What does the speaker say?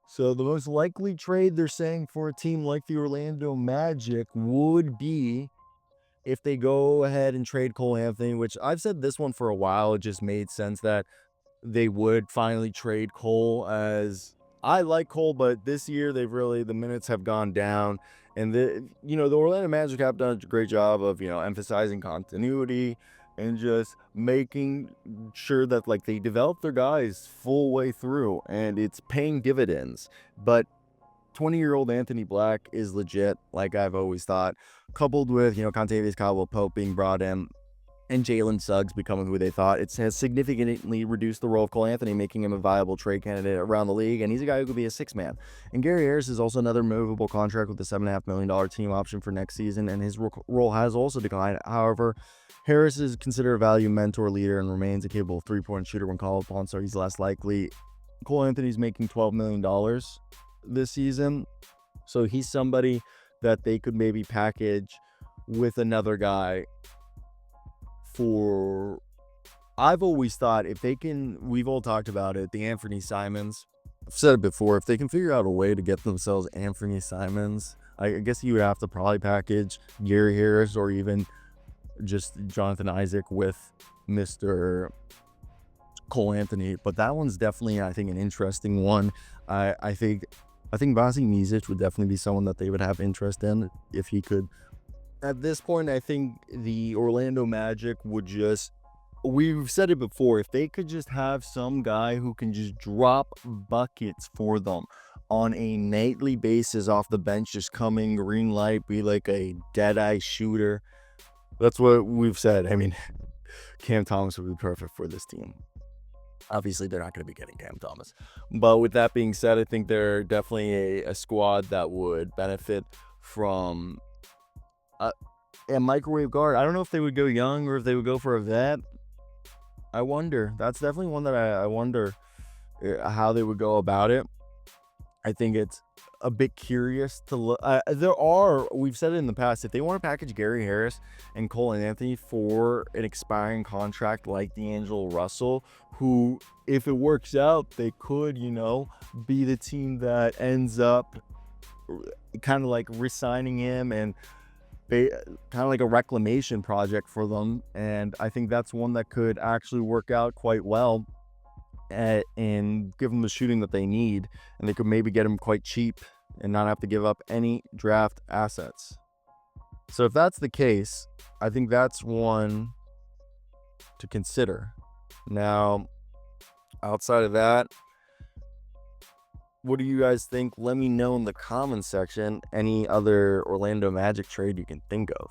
So the most likely trade they're saying for a team like the Orlando Magic would be if they go ahead and trade Cole Anthony, which I've said this one for a while. It just made sense that they would finally trade Cole, as I like Cole, but this year the minutes have gone down, and the Orlando Magic have done a great job of, emphasizing continuity and just making sure that like they develop their guys full way through, and it's paying dividends. But 20-year-old Anthony Black is legit, like I've always thought, coupled with, Contavious Caldwell-Pope being brought in and Jalen Suggs becoming who they thought. It has significantly reduced the role of Cole Anthony, making him a viable trade candidate around the league, and he's a guy who could be a six-man. And Gary Harris is also another movable contract with a $7.5 million team option for next season, and his role has also declined. However, Harris is considered a value mentor leader and remains a capable three-point shooter when called upon, so he's less likely. Cole Anthony's making $12 million this season, so he's somebody that they could maybe package with another guy for. I've always thought if they can, we've all talked about it, the Anthony Simons. I've said it before, if they can figure out a way to get themselves Anthony Simons, I guess you would have to probably package Gary Harris or even just Jonathan Isaac with Mr. Cole Anthony. But that one's definitely, I think, an interesting one. I think Vasi Micic would definitely be someone that they would have interest in if he could. At this point, I think the Orlando Magic would just, we've said it before, if they could just have some guy who can just drop buckets for them on a nightly basis off the bench, just coming green light, be like a dead-eye shooter. That's what we've said. I mean, Cam Thomas would be perfect for this team. Obviously, they're not going to be getting Cam Thomas. But with that being said, I think they're definitely a squad that would benefit from a microwave guard. I don't know if they would go young or if they would go for a vet. I wonder. That's definitely one that I wonder how they would go about it. I think it's a bit curious to look. We've said it in the past, if they want to package Gary Harris and Cole Anthony for an expiring contract like D'Angelo Russell, who, if it works out, they could, be the team that ends up kind of like re-signing him and kind of like a reclamation project for them. And I think that's one that could actually work out quite well and give them the shooting that they need, and they could maybe get him quite cheap and not have to give up any draft assets. So if that's the case, I think that's one to consider. Now, outside of that, what do you guys think? Let me know in the comments section any other Orlando Magic trade you can think of.